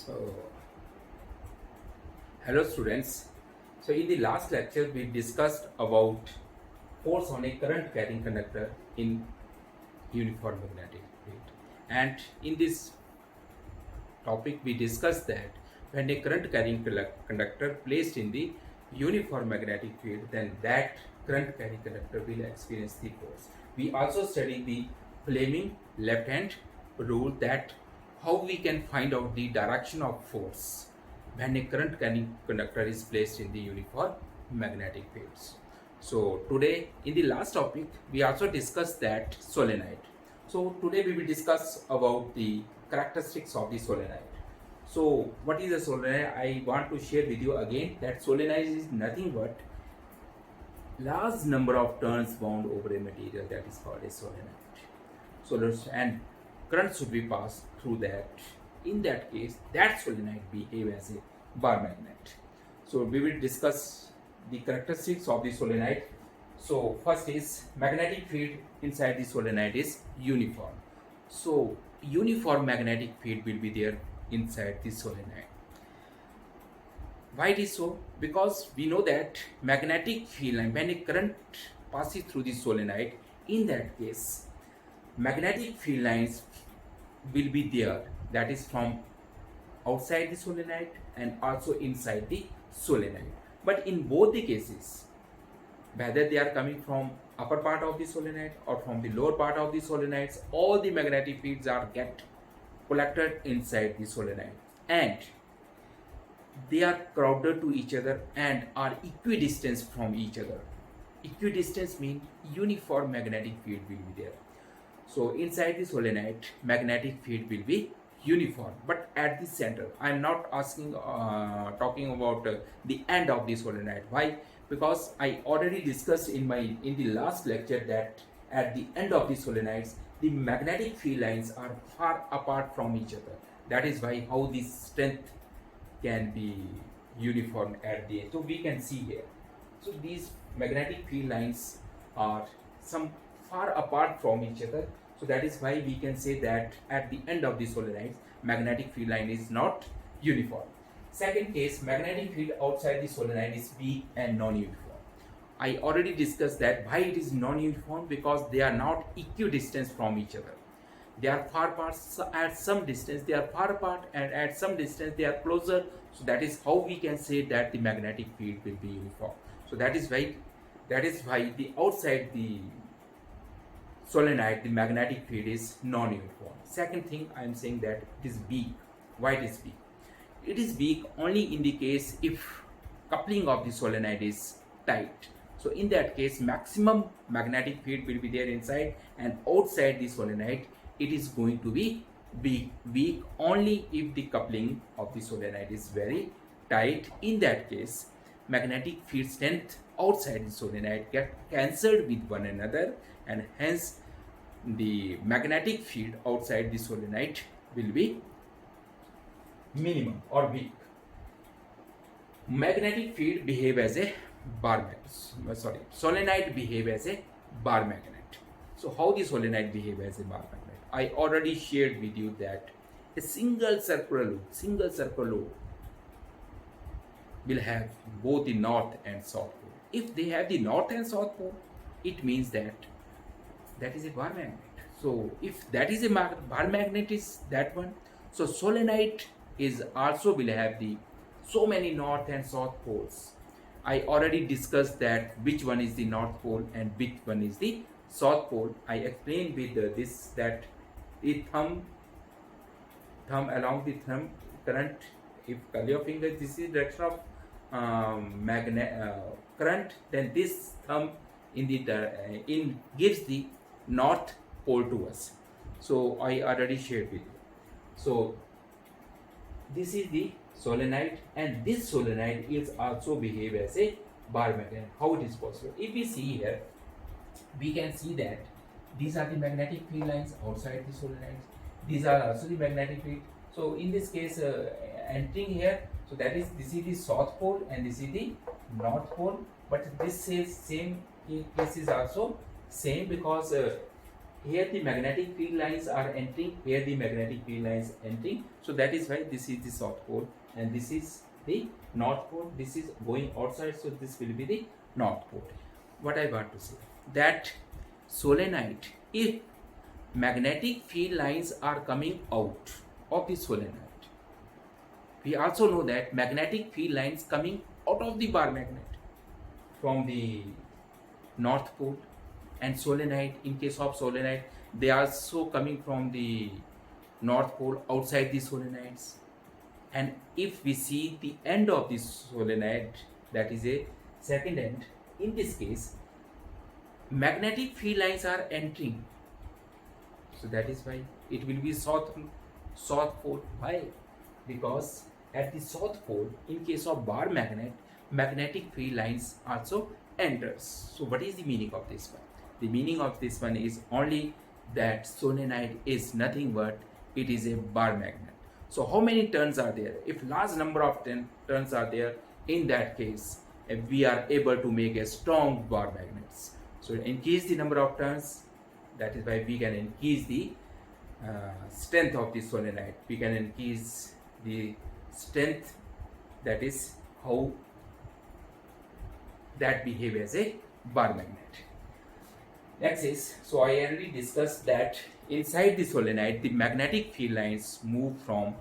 So, hello students. So, in the last lecture, we discussed about force on a current carrying conductor in uniform magnetic field. And in this topic, we discussed that when a current carrying conductor placed in the uniform magnetic field, then that current carrying conductor will experience the force. We also studied the Fleming left hand rule, that how we can find out the direction of force when a current carrying conductor is placed in the uniform magnetic fields. So today in the last topic we also discussed that solenoid. So today we will discuss about the characteristics of the solenoid. So what is a solenoid? I want to share with you again that solenoid is nothing but large number of turns bound over a material, that is called a solenoid. And current should be passed through that. In that case, that solenoid behave as a bar magnet. So we will discuss the characteristics of the solenoid. So first is magnetic field inside the solenoid is uniform. So uniform magnetic field will be there inside the solenoid. Why it is so? Because we know that magnetic field line, when a current passes through the solenoid, in that case magnetic field lines will be there, that is from outside the solenoid and also inside the solenoid. But in both the cases, whether they are coming from upper part of the solenoid or from the lower part of the solenoids, all the magnetic fields are get collected inside the solenoid and they are crowded to each other and are equidistant from each other. Equidistance means uniform magnetic field will be there. So inside the solenoid, magnetic field will be uniform, but at the center. I am not talking about the end of the solenoid. Why? Because I already discussed in the last lecture that at the end of the solenoids, the magnetic field lines are far apart from each other. That is why how the strength can be uniform at the end. So we can see here. So these magnetic field lines are some far apart from each other. So that is why we can say that at the end of the solenoid, magnetic field line is not uniform. Second case, magnetic field outside the solenoid is weak and non-uniform. I already discussed that why it is non-uniform, because they are not equidistant from each other. They are far apart at some distance, they are far apart, and at some distance they are closer. So that is how we can say that the magnetic field will be uniform. So that is why the outside the solenoid, the magnetic field is non-uniform. Second thing, I am saying that it is weak. Why it is weak? It is weak only in the case if coupling of the solenoid is tight. So in that case, maximum magnetic field will be there inside, and outside the solenoid it is going to be weak only if the coupling of the solenoid is very tight. In that case, magnetic field strength outside the solenoid get cancelled with one another, and hence the magnetic field outside the solenoid will be minimum or weak. Magnetic field behave as a bar magnet. Solenoid behave as a bar magnet. So how the solenoid behave as a bar magnet? I already shared with you that a single circular loop will have both the north and south pole. If they have the north and south pole, it means that is a bar magnet. So if that is a bar magnet, is that one. So solenoid is also will have the so many north and south poles. I already discussed that which one is the north pole and which one is the south pole. I explained with this that the thumb along the thumb current, if curl your finger, this is direction of current, then this thumb in gives the north pole to us. So I already shared with you. So this is the solenoid, and this solenoid is also behave as a bar magnet. How it is possible? If we see here, we can see that these are the magnetic field lines outside the solenoid. These are also the magnetic field. So in this case, entering here, so this is the south pole and this is the north pole. But this says same case is also same, because here the magnetic field lines are entering, here the magnetic field lines entering. So that is why this is the south pole and this is the north pole. This is going outside, so this will be the north pole. What I want to say, that solenoid, if magnetic field lines are coming out of the solenoid, we also know that magnetic field lines coming out of the bar magnet from the north pole, and solenoid, in case of solenoid, they are also coming from the north pole outside the solenoids. And if we see the end of the solenoid, that is a second end, in this case magnetic field lines are entering, so that is why it will be south pole. Why? Because at the south pole, in case of bar magnet, magnetic field lines also enters. So what is the meaning of this one? The meaning of this one is only that solenoid is nothing but it is a bar magnet. So how many turns are there? If large number of turns are there, in that case we are able to make a strong bar magnets. So increase the number of turns, that is why we can increase the strength of the solenoid. We can increase the strength, that is how that behave as a bar magnet. Next is, so I already discussed that inside the solenoid, the magnetic field lines move from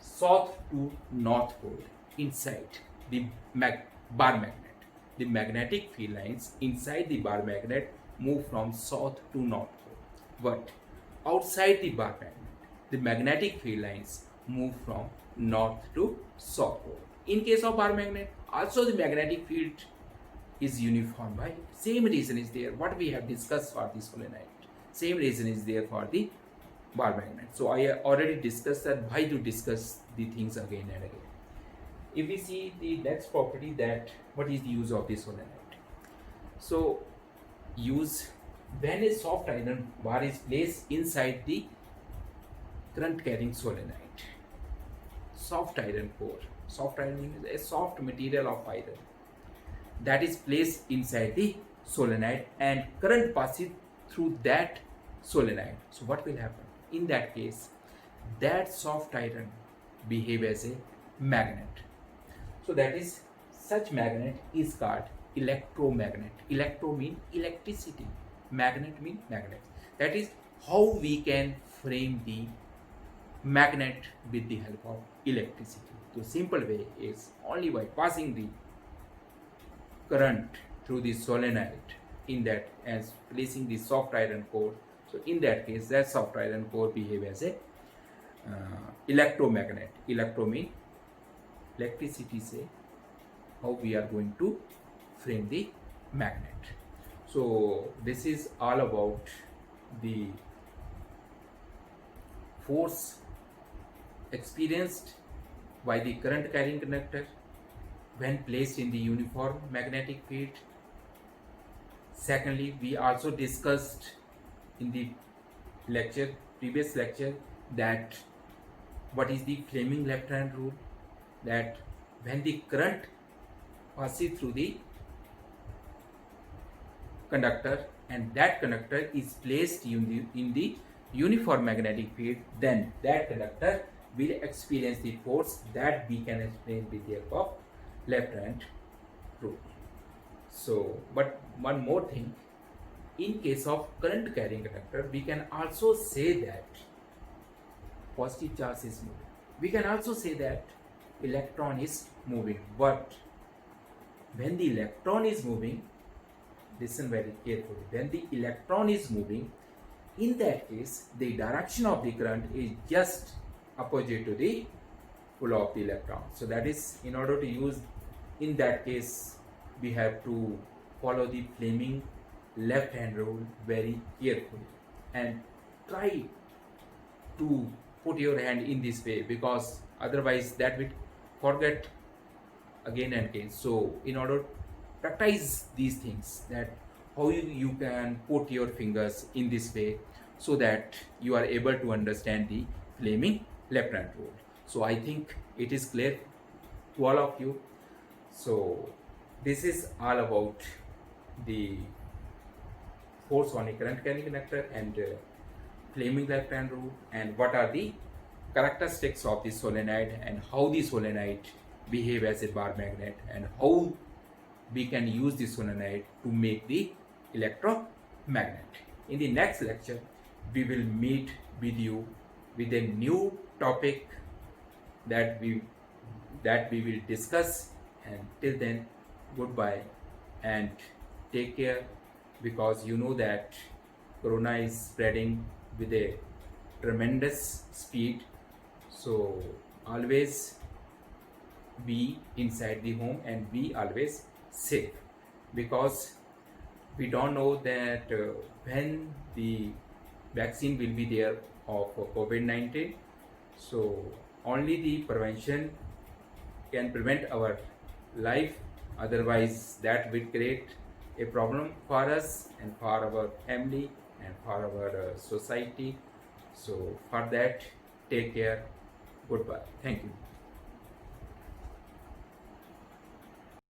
south to north pole inside the bar magnet. The magnetic field lines inside the bar magnet move from south to north pole. But outside the bar magnet, the magnetic field lines move from north to south pole. In case of bar magnet, also the magnetic field is uniform. Why? Same reason is there what we have discussed for the solenoid. Same reason is there for the bar magnet. So I already discussed that. Why to discuss the things again and again? If we see the next property, that what is the use of the solenoid? So use, when a soft iron bar is placed inside the current carrying solenoid, soft iron core, soft iron is a soft material of iron that is placed inside the solenoid and current passes through that solenoid. So what will happen? In that case, that soft iron behave as a magnet. So that is, such magnet is called electromagnet. Electro mean electricity, magnet mean magnet. That is how we can frame the magnet with the help of electricity. The simple way is only by passing the current through the solenoid in that, as placing the soft iron core. So in that case, that soft iron core behave as a electromagnet. Electro mean electricity, say how we are going to frame the magnet. So this is all about the force experienced by the current carrying conductor when placed in the uniform magnetic field. Secondly, we also discussed in the previous lecture, that what is the Fleming left hand rule, that when the current passes through the conductor and that conductor is placed in the uniform magnetic field, then that conductor will experience the force that we can explain with the help of left hand rule. So, but one more thing, in case of current carrying conductor, we can also say that positive charge is moving. We can also say that electron is moving. But when the electron is moving, listen very carefully, when the electron is moving, in that case, the direction of the current is just opposite to the flow of the electron. So that is, in order to use, in that case, we have to follow the Fleming left hand rule very carefully and try to put your hand in this way, because otherwise that will forget again and again. So in order to practice these things, that how you can put your fingers in this way, so that you are able to understand the Fleming left hand rule. So I think it is clear to all of you. So this is all about the force on a current carrying conductor and flaming left hand rule, and what are the characteristics of the solenoid and how the solenoid behave as a bar magnet and how we can use the solenoid to make the electromagnet. In the next lecture, we will meet with you with a new topic that we will discuss, and till then, goodbye and take care, because you know that corona is spreading with a tremendous speed. So always be inside the home and be always safe, because we don't know that when the vaccine will be there of COVID-19. So only the prevention can prevent our life, otherwise that will create a problem for us and for our family and for our society. So for that, take care. Goodbye. Thank you.